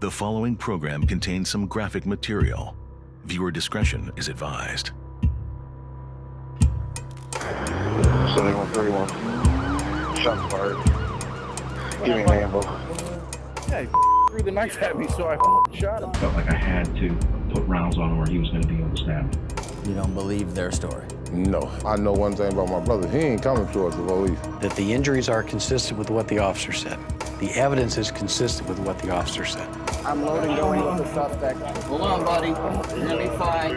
The following program contains some graphic material. Viewer discretion is advised. 7131. Shots fired. Give me an ammo. Yeah, he threw the knife at me, so I shot him. Felt like I had to put rounds on him or he was going to be able to stab me. You don't believe their story? No. I know one thing about my brother. He ain't coming towards the police. That the injuries are consistent with what the officer said. The evidence is consistent with what the officer said. I'm loading going with the suspect. Hold on, buddy. You're gonna be fine.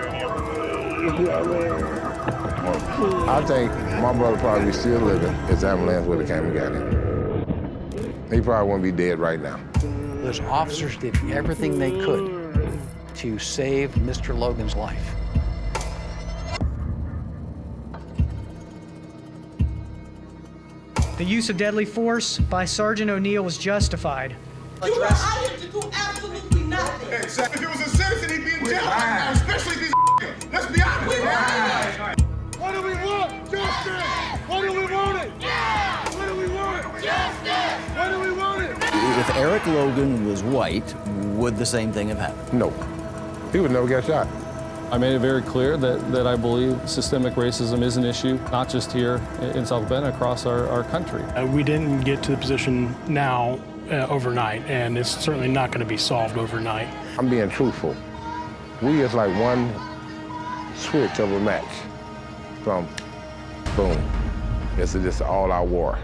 I think my brother probably still living. His ambulance would have came and got him. He probably wouldn't be dead right now. Those officers did everything they could to save Mr. Logan's life. The use of deadly force by Sergeant O'Neill was justified. You were hired to do absolutely nothing. Exactly. If it was a citizen, he'd be in jail right now, especially these Let's be honest. What do we want? Justice! What do we want it? Yeah! What do we want? Justice! What do we want it? If Eric Logan was white, would the same thing have happened? No. He would never get shot. I made it very clear that I believe systemic racism is an issue, not just here in South Bend, across our country. We didn't get to the position now overnight, and it's certainly not going to be solved overnight. I'm being truthful. We is like one switch of a match from boom. This is just all our war.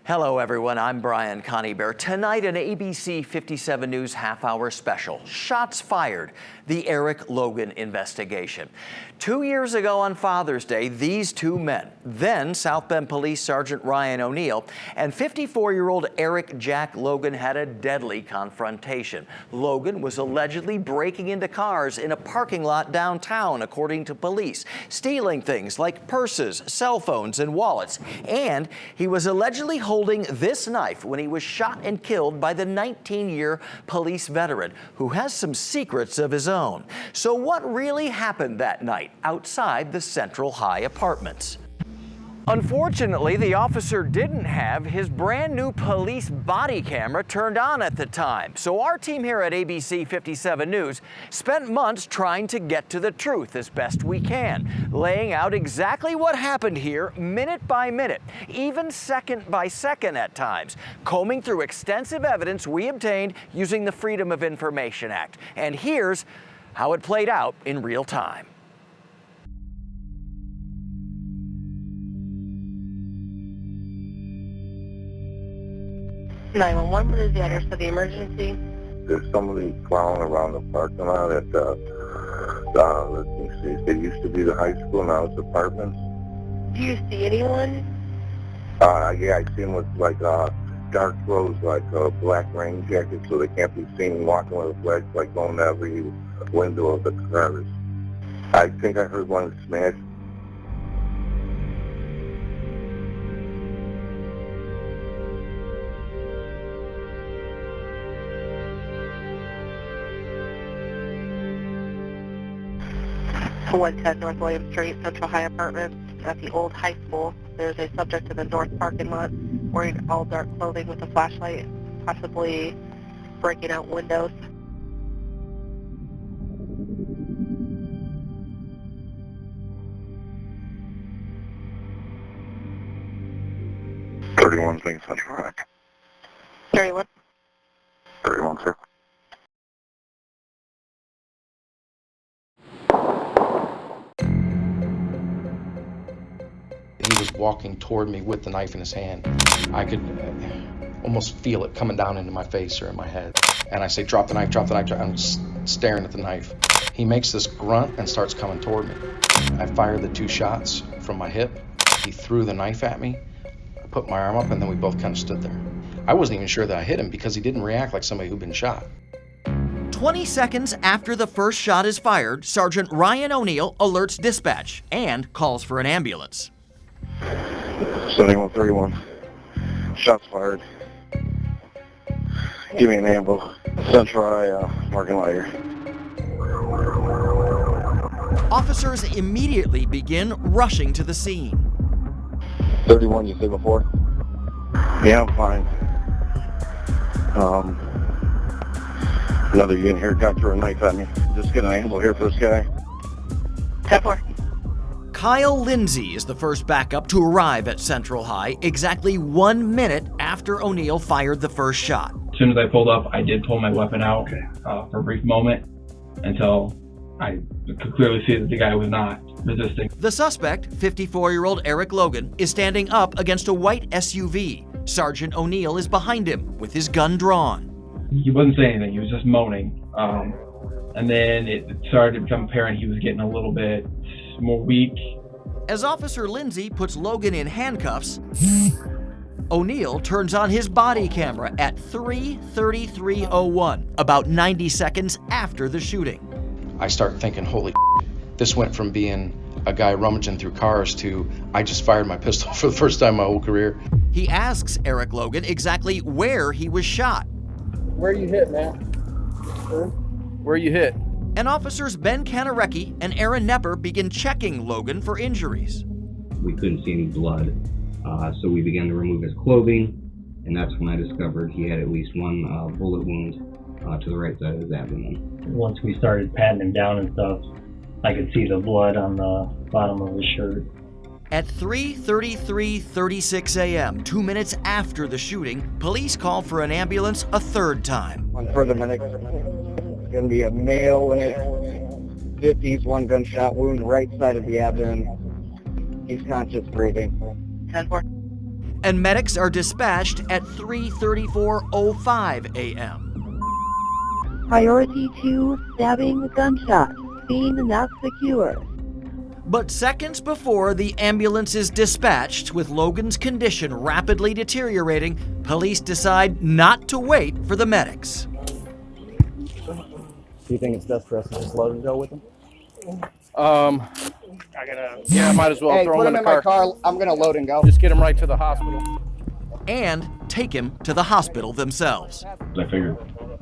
Hello, everyone. I'm Brian Coneybear. Tonight, an ABC 57 News half-hour special, Shots Fired, the Eric Logan investigation. 2 years ago on Father's Day, these two men, then South Bend Police Sgt. Ryan O'Neill and 54-year-old Eric Jack Logan, had a deadly confrontation. Logan was allegedly breaking into cars in a parking lot downtown, according to police, stealing things like purses, cell phones, and wallets. And he was allegedly holding this knife when he was shot and killed by the 19-year police veteran who has some secrets of his own. So what really happened that night outside the Central High apartments? Unfortunately, the officer didn't have his brand new police body camera turned on at the time. So our team here at ABC 57 News spent months trying to get to the truth as best we can, laying out exactly what happened here minute by minute, even second by second at times, combing through extensive evidence we obtained using the Freedom of Information Act. And here's how it played out in real time. 911, what is the address of the emergency? There's somebody clowning around the parking lot at let me see, it used to be the high school, now it's apartments. Do you see anyone? Yeah, I see them with like dark clothes, like black rain jackets, so they can't be seen walking with a flag, like going to every window of the cars. I think I heard one smash. To 110 North William Street, Central High Apartments, at the old high school. There's a subject in the north parking lot wearing all dark clothing with a flashlight, possibly breaking out windows. Things Central High. 31. 31, sir. He was walking toward me with the knife in his hand. I could almost feel it coming down into my face or in my head. And I say, drop the knife, drop the knife. I'm staring at the knife. He makes this grunt and starts coming toward me. I fired the 2 shots from my hip. He threw the knife at me. I put my arm up, and then we both kind of stood there. I wasn't even sure that I hit him because he didn't react like somebody who'd been shot. 20 seconds after the first shot is fired, Sergeant Ryan O'Neill alerts dispatch and calls for an ambulance. 7131. Shots fired. Give me an ambulance. Central High, parking lot here. Officers immediately begin rushing to the scene. 31, you said before? Yeah, I'm fine. Another unit here got through a knife at me. Just get an angle here for this guy. 10-4. Kyle Lindsay is the first backup to arrive at Central High exactly 1 minute after O'Neill fired the first shot. As soon as I pulled up, I did pull my weapon out for a brief moment until I could clearly see that the guy was not resisting. The suspect, 54-year-old Eric Logan, is standing up against a white SUV. Sergeant O'Neill is behind him with his gun drawn. He wasn't saying anything, he was just moaning. And then it started to become apparent he was getting a little bit more weak. As Officer Lindsay puts Logan in handcuffs, O'Neill turns on his body camera at 3:33:01, about 90 seconds after the shooting. I start thinking, holy this went from being a guy rummaging through cars to I just fired my pistol for the first time in my whole career. He asks Eric Logan exactly where he was shot. Where you hit, man? Where you hit? And officers Ben Kanarecki and Aaron Nepper begin checking Logan for injuries. We couldn't see any blood, so we began to remove his clothing, and that's when I discovered he had at least one bullet wound to the right side of his abdomen. Once we started patting him down and stuff, I could see the blood on the bottom of his shirt. At 3:33:36 a.m., 2 minutes after the shooting, police call for an ambulance a third time. One further medic. It's going to be a male in his 50s, one gunshot wound, right side of the abdomen. He's conscious breathing. 10-4. And medics are dispatched at 3:34:05 a.m. Priority 2, stabbing gunshot. Scene not secure. But seconds before the ambulance is dispatched, with Logan's condition rapidly deteriorating, police decide not to wait for the medics. Do you think it's best for us to just load and go with him? I might as well throw him in my car. I'm gonna load and go. Just get him right to the hospital. And take him to the hospital themselves. I figured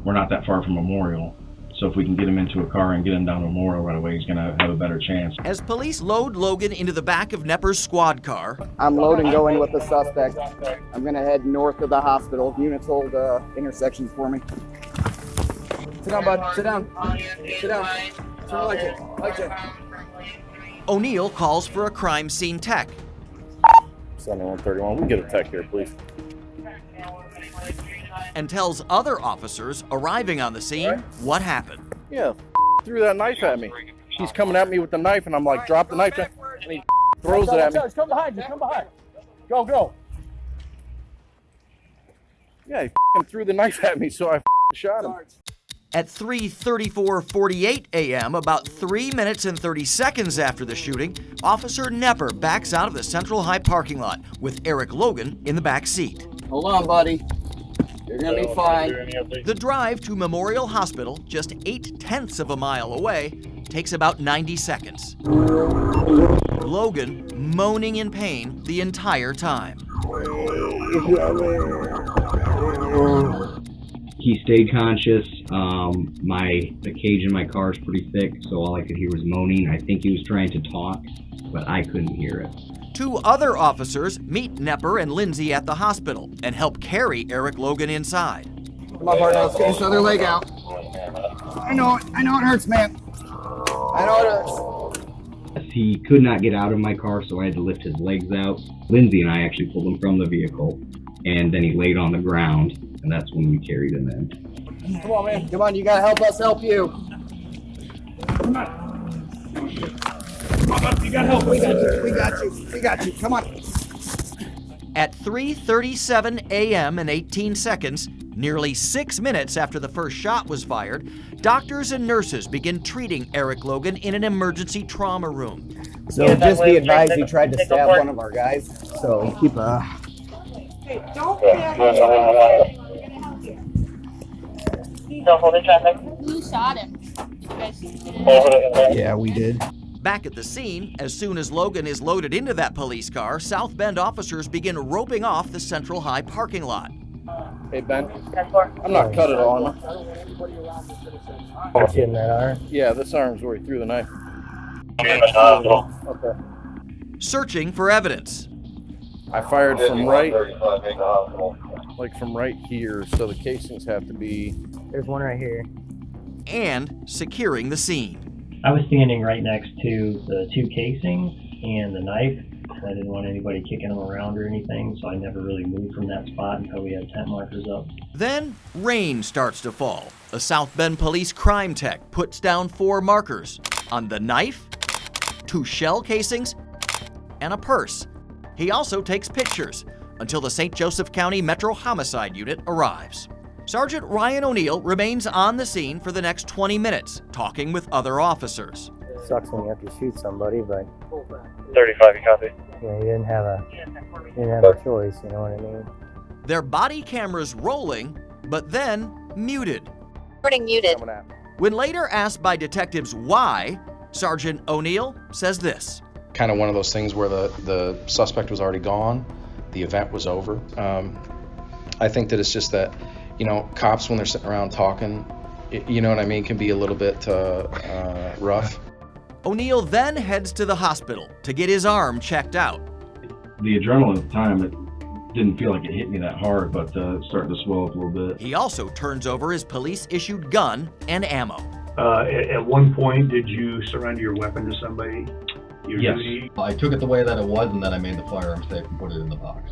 we're not that far from Memorial, so if we can get him into a car and get him down to Memorial right away, he's gonna have a better chance. As police load Logan into the back of Nepper's squad car, I'm loading going with the suspect. I'm gonna head north of the hospital. Units hold intersections for me. Sit down, bud. Sit down. Sit down. Like it. O'Neill calls for a crime scene tech. 7131. We get a tech here, please. And tells other officers arriving on the scene what happened. Yeah, threw that knife at me. He's coming at me with the knife, and I'm like, drop the knife, and he throws it at me. Come behind you, come behind. Go. Yeah, he threw the knife at me, so I shot him. At 3:34:48 a.m., about 3 minutes and 30 seconds after the shooting, Officer Nepper backs out of the Central High parking lot with Eric Logan in the back seat. Hold on, buddy. You're going to be fine. The drive to Memorial Hospital, just 0.8 of a mile away, takes about 90 seconds. Logan moaning in pain the entire time. He stayed conscious. The cage in my car is pretty thick, so all I could hear was moaning. I think he was trying to talk, but I couldn't hear it. 2 other officers meet Nepper and Lindsay at the hospital and help carry Eric Logan inside. Come on, partner, let's get this other leg out. I know it hurts, man. I know it hurts. He could not get out of my car, so I had to lift his legs out. Lindsay and I actually pulled him from the vehicle, and then he laid on the ground, and that's when we carried him in. Come on, man. Come on, you gotta help us help you. Come on. You gotta help. We got you. Come on. At 3:37 a.m. and 18 seconds, nearly 6 minutes after the first shot was fired, doctors and nurses begin treating Eric Logan in an emergency trauma room. So just be advised, he tried to stab one of our guys. So keep Hey, don't hold the traffic. Who shot him? Yeah, we did. Back at the scene, as soon as Logan is loaded into that police car, South Bend officers begin roping off the Central High parking lot. Hey, Ben. I'm not cut at all, am I? In that arm? Yeah, this arm's where he threw the knife. Okay. Searching for evidence. I fired from right. like from right here, so the casings have to be... There's one right here. And securing the scene. I was standing right next to the 2 casings and the knife. I didn't want anybody kicking them around or anything, so I never really moved from that spot until we had tent markers up. Then rain starts to fall. A South Bend police crime tech puts down 4 markers on the knife, 2 shell casings, and a purse. He also takes pictures until the St. Joseph County Metro Homicide Unit arrives. Sergeant Ryan O'Neill remains on the scene for the next 20 minutes, talking with other officers. It sucks when you have to shoot somebody, but 35, you copy? yeah, you didn't have a choice, you know what I mean? Their body cameras rolling, but then muted. Recording muted. When later asked by detectives why, Sergeant O'Neill says this. Kind of one of those things where the suspect was already gone, the event was over. I think that it's just that, you know, cops when they're sitting around talking, you know what I mean, can be a little bit rough. O'Neill then heads to the hospital to get his arm checked out. The adrenaline at the time, it didn't feel like it hit me that hard, but it's starting to swell up a little bit. He also turns over his police-issued gun and ammo. At one point, did you surrender your weapon to somebody? Yes. I took it the way that it was, and then I made the firearm safe and put it in the box.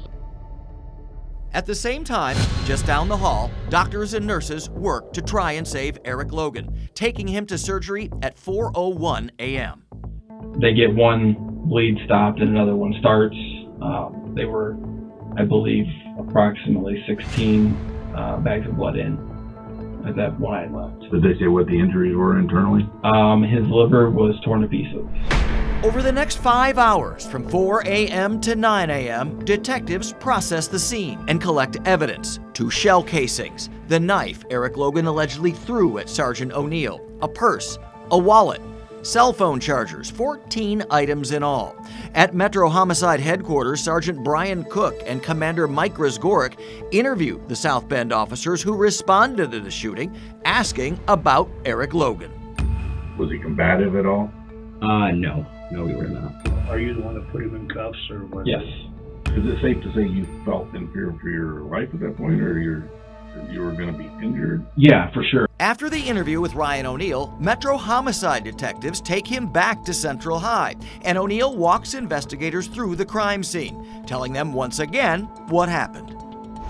At the same time, just down the hall, doctors and nurses work to try and save Eric Logan, taking him to surgery at 4:01 a.m. They get one bleed stopped and another one starts. They were, I believe, approximately 16 bags of blood in at that when I left. Did they say what the injuries were internally? His liver was torn to pieces. Over the next 5 hours, from 4 a.m. to 9 a.m., detectives process the scene and collect evidence. 2 shell casings, the knife Eric Logan allegedly threw at Sergeant O'Neill, a purse, a wallet, cell phone chargers, 14 items in all. At Metro Homicide Headquarters, Sergeant Brian Cook and Commander Mike Grzgorek interview the South Bend officers who responded to the shooting, asking about Eric Logan. Was he combative at all? No. No, we were not. Are you the one that put him in cuffs, or was Yes. Is it safe to say you felt in fear for your life at that point, or you were going to be injured? Yeah, for sure. After the interview with Ryan O'Neill, Metro Homicide detectives take him back to Central High, and O'Neill walks investigators through the crime scene, telling them once again what happened.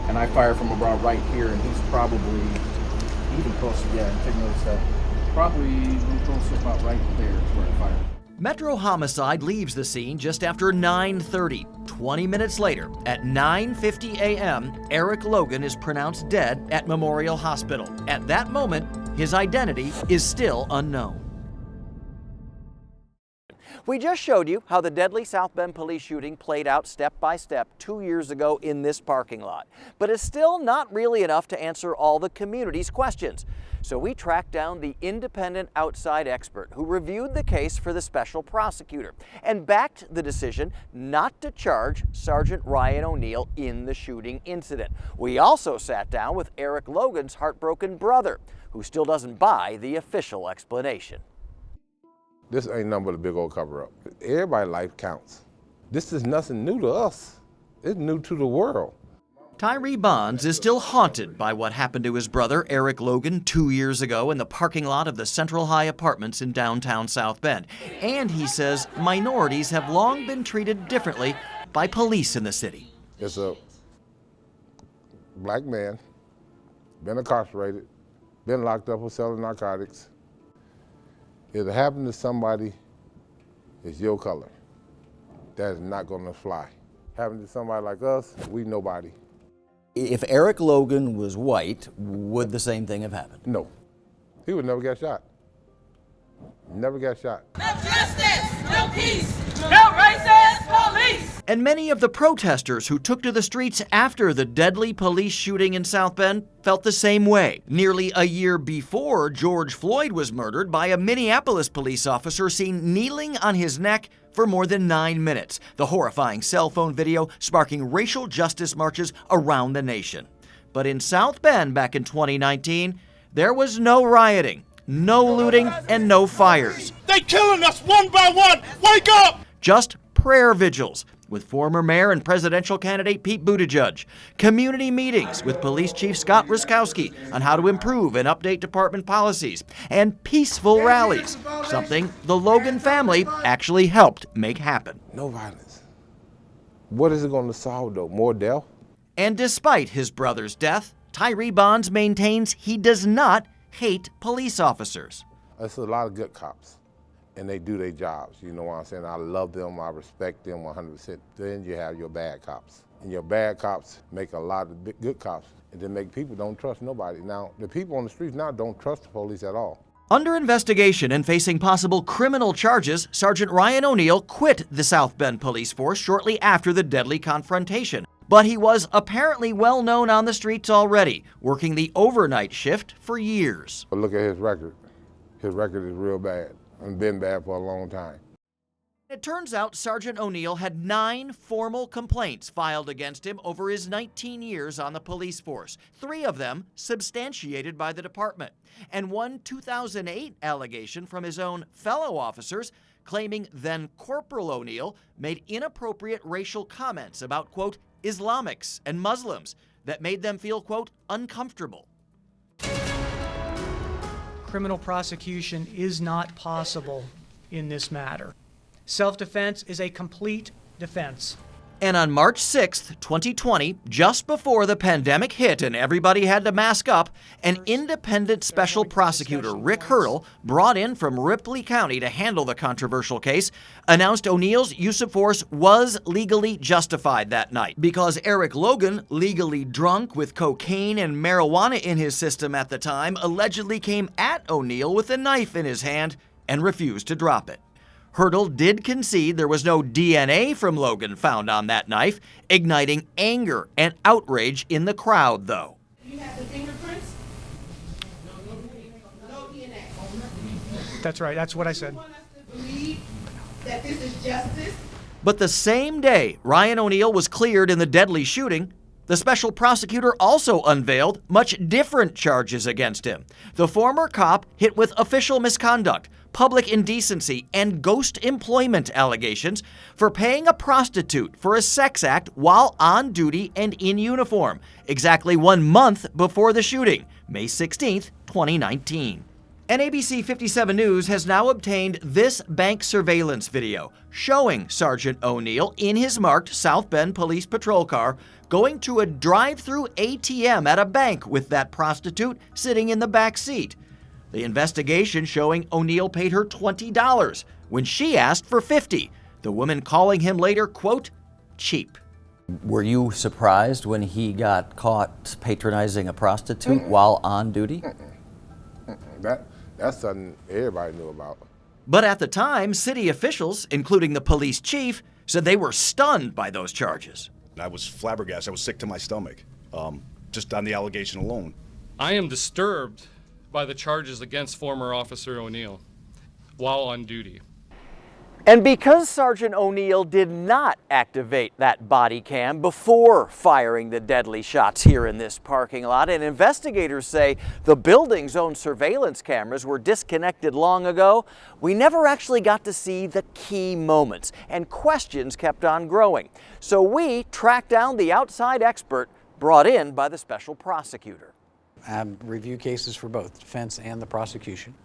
And I fire from about right here, and he's probably even closer. Yeah, take notice that. Probably close to about right there is where I fired. Metro Homicide leaves the scene just after 9:30. 20 minutes later, at 9:50 a.m., Eric Logan is pronounced dead at Memorial Hospital. At that moment, his identity is still unknown. We just showed you how the deadly South Bend police shooting played out step by step 2 years ago in this parking lot. But it's still not really enough to answer all the community's questions. So we tracked down the independent outside expert who reviewed the case for the special prosecutor and backed the decision not to charge Sergeant Ryan O'Neill in the shooting incident. We also sat down with Eric Logan's heartbroken brother, who still doesn't buy the official explanation. This ain't nothing but a big old cover-up. Everybody's life counts. This is nothing new to us. It's new to the world. Tyree Bonds is still haunted by what happened to his brother, Eric Logan, 2 years ago in the parking lot of the Central High Apartments in downtown South Bend. And he says minorities have long been treated differently by police in the city. It's a black man, been incarcerated, been locked up for selling narcotics. If it happened to somebody, it's your color. That is not gonna fly. Happened to somebody like us, we nobody. If Eric Logan was white, would the same thing have happened? No. He would never get shot. Never got shot. No justice, no peace, no racist police. And many of the protesters who took to the streets after the deadly police shooting in South Bend felt the same way. Nearly a year before George Floyd was murdered by a Minneapolis police officer seen kneeling on his neck for more than 9 minutes. The horrifying cell phone video sparking racial justice marches around the nation. But in South Bend back in 2019, there was no rioting, no looting, and no fires. They killing us one by one. Wake up! Just prayer vigils, with former mayor and presidential candidate Pete Buttigieg, community meetings with Police Chief Scott Ruskowski on how to improve and update department policies, and peaceful rallies, something the Logan family actually helped make happen. No violence. What is it going to solve, though? More death? And despite his brother's death, Tyree Bonds maintains he does not hate police officers. There's a lot of good cops, and they do their jobs. You know what I'm saying? I love them, I respect them 100%. Then you have your bad cops. And your bad cops make a lot of good cops, and then make people don't trust nobody. Now, the people on the streets now don't trust the police at all. Under investigation and facing possible criminal charges, Sergeant Ryan O'Neill quit the South Bend Police Force shortly after the deadly confrontation. But he was apparently well known on the streets already, working the overnight shift for years. But look at his record. His record is real bad and been bad for a long time. It turns out Sergeant O'Neill had 9 formal complaints filed against him over his 19 years on the police force, 3 of them substantiated by the department, and one 2008 allegation from his own fellow officers claiming then Corporal O'Neill made inappropriate racial comments about, quote, Islamics and Muslims that made them feel, quote, uncomfortable. Criminal prosecution is not possible in this matter. Self-defense is a complete defense. And on March 6th, 2020, just before the pandemic hit and everybody had to mask up, an independent special prosecutor, Rick Ferrell, brought in from Ripley County to handle the controversial case, announced O'Neill's use of force was legally justified that night because Eric Logan, legally drunk with cocaine and marijuana in his system at the time, allegedly came at O'Neill with a knife in his hand and refused to drop it. Hurdle did concede there was no DNA from Logan found on that knife, igniting anger and outrage in the crowd, though. You have the fingerprints? No DNA. That's right, that's what I said. You want us to believe that this is justice? But the same day Ryan O'Neill was cleared in the deadly shooting, the special prosecutor also unveiled much different charges against him. The former cop hit with official misconduct, public indecency, and ghost employment allegations for paying a prostitute for a sex act while on duty and in uniform, exactly 1 month before the shooting, May 16th, 2019. And ABC 57 News has now obtained this bank surveillance video showing Sergeant O'Neill in his marked South Bend Police Patrol car going to a drive-through ATM at a bank with that prostitute sitting in the back seat. The investigation showing O'Neill paid her $20 when she asked for $50, the woman calling him later, quote, cheap. Were you surprised when he got caught patronizing a prostitute while on duty? That's something everybody knew about. But at the time, city officials, including the police chief, said they were stunned by those charges. I was flabbergasted. I was sick to my stomach, just on the allegation alone. I am disturbed by the charges against former Officer O'Neill while on duty. And because Sergeant O'Neill did not activate that body cam before firing the deadly shots here in this parking lot, and investigators say the building's own surveillance cameras were disconnected long ago, we never actually got to see the key moments, and questions kept on growing. So we tracked down the outside expert brought in by the special prosecutor. I review cases for both defense and the prosecution,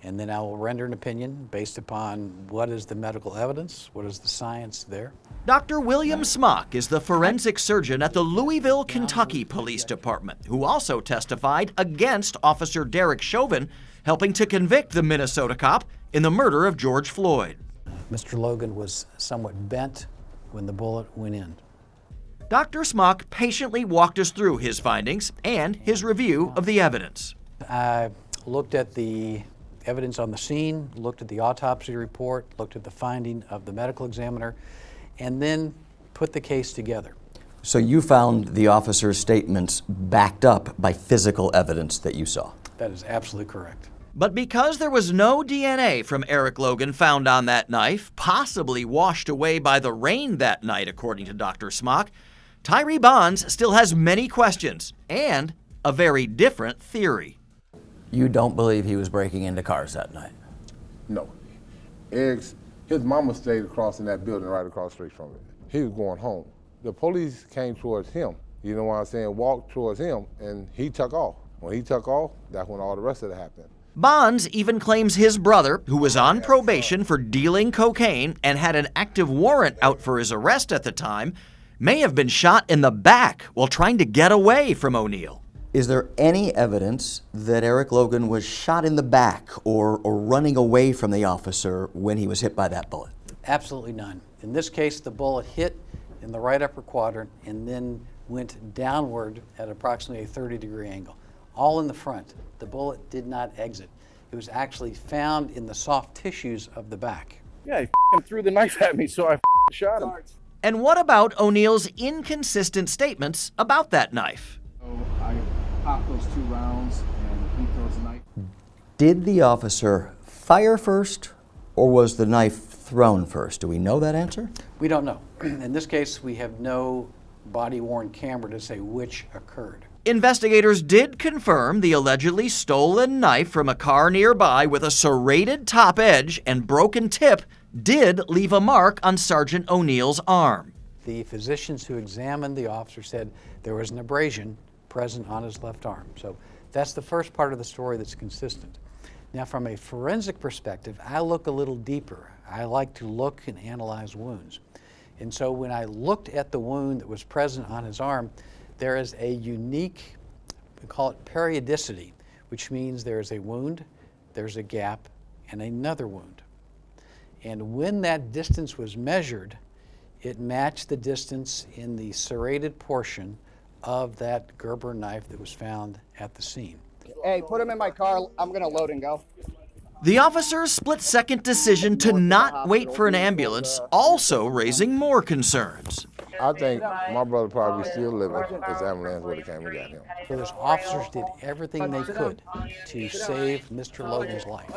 and then I will render an opinion based upon what is the medical evidence, what is the science there. Dr. William Smock is the forensic surgeon at the Louisville, Kentucky Police Department, who also testified against Officer Derek Chauvin, helping to convict the Minnesota cop in the murder of George Floyd. Mr. Logan was somewhat bent when the bullet went in. Dr. Smock patiently walked us through his findings and his review of the evidence. I looked at the evidence on the scene, looked at the autopsy report, looked at the finding of the medical examiner, and then put the case together. So you found the officer's statements backed up by physical evidence that you saw? That is absolutely correct. But because there was no DNA from Eric Logan found on that knife, possibly washed away by the rain that night, according to Dr. Smock, Tyree Bonds still has many questions and a very different theory. You don't believe he was breaking into cars that night? No. His mama stayed across in that building right across the street from it. He was going home. The police came towards him, you know what I'm saying, walked towards him, and he took off. When he took off, that's when all the rest of it happened. Bonds even claims his brother, who was on probation for dealing cocaine and had an active warrant out for his arrest at the time, may have been shot in the back while trying to get away from O'Neill. Is there any evidence that Eric Logan was shot in the back or running away from the officer when he was hit by that bullet? Absolutely none. In this case, the bullet hit in the right upper quadrant and then went downward at approximately a 30-degree angle, all in the front. The bullet did not exit. It was actually found in the soft tissues of the back. Yeah, he threw the knife at me, so I shot him. And what about O'Neill's inconsistent statements about that knife? So I popped those 2 rounds and he throws the knife. Did the officer fire first or was the knife thrown first? Do we know that answer? We don't know. In this case, we have no body-worn camera to say which occurred. Investigators did confirm the allegedly stolen knife from a car nearby with a serrated top edge and broken tip did leave a mark on Sergeant O'Neill's arm. The physicians who examined the officer said there was an abrasion present on his left arm. So that's the first part of the story that's consistent. Now, from a forensic perspective, I look a little deeper. I like to look and analyze wounds. And so when I looked at the wound that was present on his arm, there is a unique, we call it periodicity, which means there is a wound, there's a gap, and another wound. And when that distance was measured, it matched the distance in the serrated portion of that Gerber knife that was found at the scene. Hey, put him in my car. I'm going to load and go. The officer's split-second decision to not wait for an ambulance also raising more concerns. I think my brother probably still living because the ambulance would have came and got him. Those officers did everything they could to save Mr. Logan's life.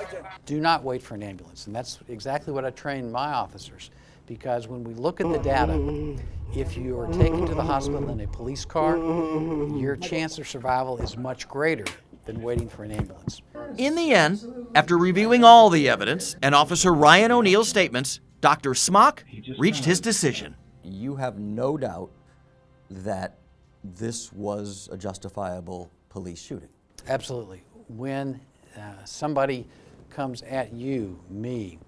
Do not wait for an ambulance, and that's exactly what I train my officers, because when we look at the data, if you are taken to the hospital in a police car, your chance of survival is much greater than waiting for an ambulance. In the end, after reviewing all the evidence and Officer Ryan O'Neill's statements, Dr. Smock reached his decision. You have no doubt that this was a justifiable police shooting. Absolutely. When somebody comes at you, me,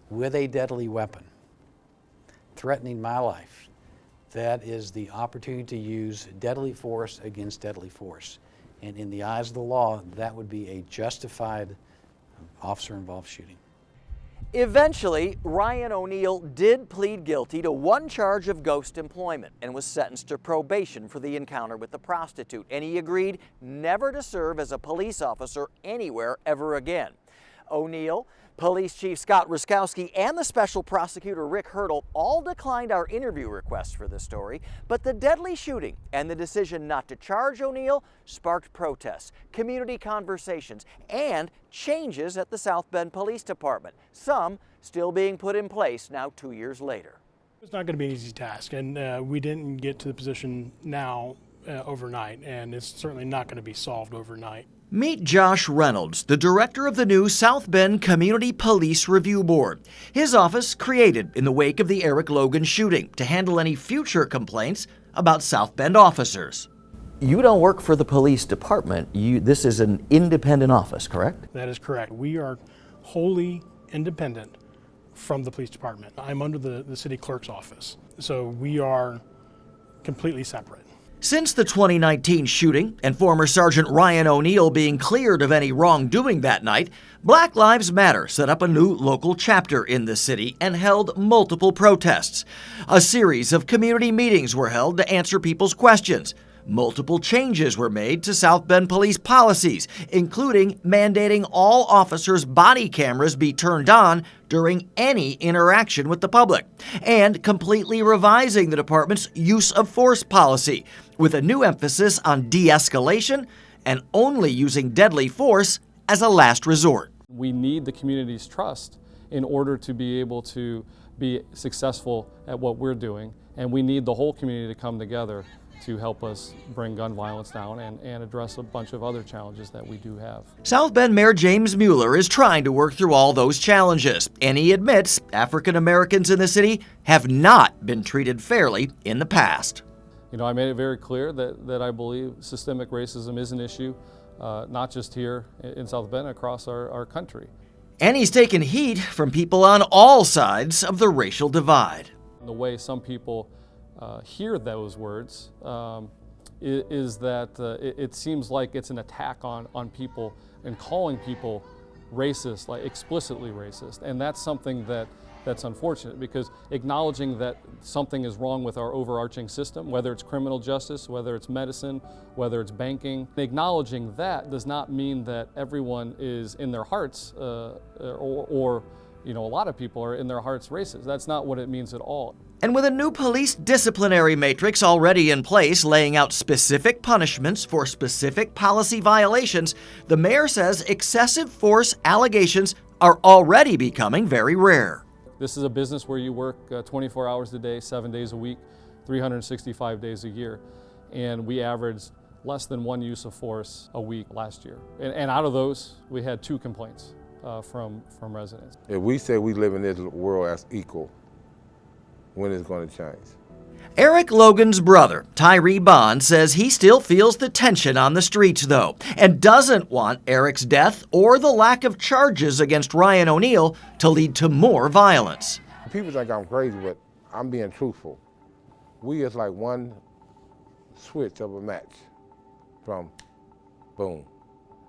with a deadly weapon, threatening my life, that is the opportunity to use deadly force against deadly force. And in the eyes of the law, that would be a justified officer-involved shooting. Eventually, Ryan O'Neill did plead guilty to one charge of ghost employment and was sentenced to probation for the encounter with the prostitute, and he agreed never to serve as a police officer anywhere ever again. O'Neill, Police Chief Scott Ruskowski, and the Special Prosecutor Rick Hurdle all declined our interview requests for this story, but the deadly shooting and the decision not to charge O'Neill sparked protests, community conversations, and changes at the South Bend Police Department, some still being put in place now 2 years later. It's not going to be an easy task, and we didn't get to the position now overnight, and it's certainly not going to be solved overnight. Meet Josh Reynolds, the director of the new South Bend Community Police Review Board. His office created in the wake of the Eric Logan shooting to handle any future complaints about South Bend officers. You don't work for the police department. This is an independent office, correct? That is correct. We are wholly independent from the police department. I'm under the city clerk's office, so we are completely separate. Since the 2019 shooting and former Sergeant Ryan O'Neill being cleared of any wrongdoing that night, Black Lives Matter set up a new local chapter in the city and held multiple protests. A series of community meetings were held to answer people's questions. Multiple changes were made to South Bend police policies, including mandating all officers' body cameras be turned on during any interaction with the public, and completely revising the department's use of force policy, with a new emphasis on de-escalation and only using deadly force as a last resort. We need the community's trust in order to be able to be successful at what we're doing, and we need the whole community to come together to help us bring gun violence down and address a bunch of other challenges that we do have. South Bend Mayor James Mueller is trying to work through all those challenges, and he admits African Americans in the city have not been treated fairly in the past. You know, I made it very clear that I believe systemic racism is an issue, not just here in South Bend, across our country. And he's taken heat from people on all sides of the racial divide. The way some people hear those words is that it seems like it's an attack on people and calling people racist, like explicitly racist. And that's something that's unfortunate, because acknowledging that something is wrong with our overarching system, whether it's criminal justice, whether it's medicine, whether it's banking, acknowledging that does not mean that everyone is in their hearts or you know, a lot of people are in their hearts racist. That's not what it means at all. And with a new police disciplinary matrix already in place laying out specific punishments for specific policy violations, the mayor says excessive force allegations are already becoming very rare. This is a business where you work 24 hours a day, 7 days a week, 365 days a year. And we averaged less than 1 use of force a week last year. And out of those, we had 2 complaints from residents. If we say we live in this world as equal, when is it going to change? Eric Logan's brother, Tyree Bond, says he still feels the tension on the streets, though, and doesn't want Eric's death or the lack of charges against Ryan O'Neal to lead to more violence. People think I'm crazy, but I'm being truthful. We is like one switch of a match from boom.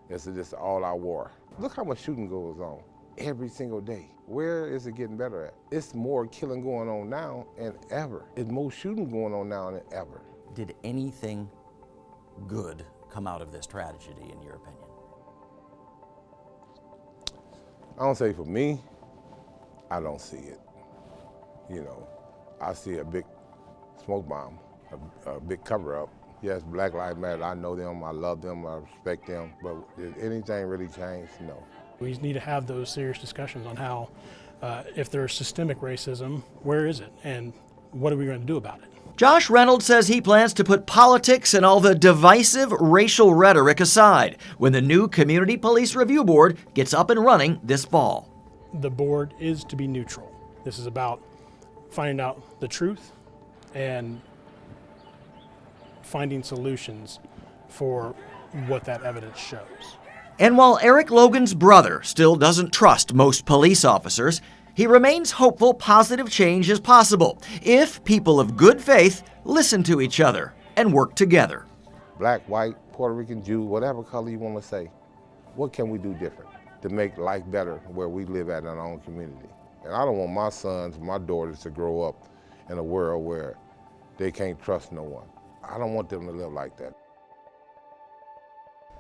It's just all our war. Look how much shooting goes on every single day. Where is it getting better at? It's more killing going on now than ever. It's more shooting going on now than ever. Did anything good come out of this tragedy, in your opinion? I don't say for me, I don't see it. You know, I see a big smoke bomb, a big cover-up. Yes, Black Lives Matter, I know them, I love them, I respect them, but did anything really change? No. We need to have those serious discussions on how, if there's systemic racism, where is it, and what are we going to do about it? Josh Reynolds says he plans to put politics and all the divisive racial rhetoric aside when the new Community Police Review Board gets up and running this fall. The board is to be neutral. This is about finding out the truth and finding solutions for what that evidence shows. And while Eric Logan's brother still doesn't trust most police officers, he remains hopeful positive change is possible if people of good faith listen to each other and work together. Black, white, Puerto Rican, Jew, whatever color you want to say, what can we do different to make life better where we live at in our own community? And I don't want my sons, my daughters to grow up in a world where they can't trust no one. I don't want them to live like that.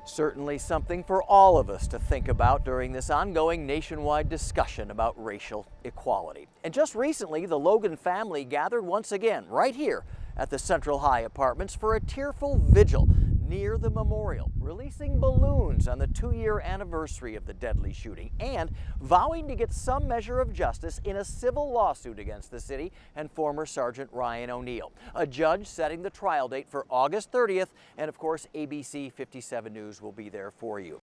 Certainly something for all of us to think about during this ongoing nationwide discussion about racial equality. And just recently, the Logan family gathered once again right here at the Central High Apartments for a tearful vigil near the memorial, releasing balloons on the 2-year anniversary of the deadly shooting and vowing to get some measure of justice in a civil lawsuit against the city and former Sergeant Ryan O'Neal. A judge setting the trial date for August 30th, and of course ABC 57 News will be there for you.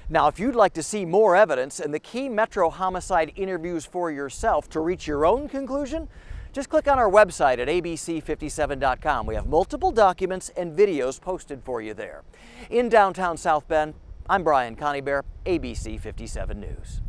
Now, if you'd like to see more evidence and the key Metro homicide interviews for yourself to reach your own conclusion, just click on our website at abc57.com. We have multiple documents and videos posted for you there. In downtown South Bend, I'm Brian Coneybear, ABC 57 News.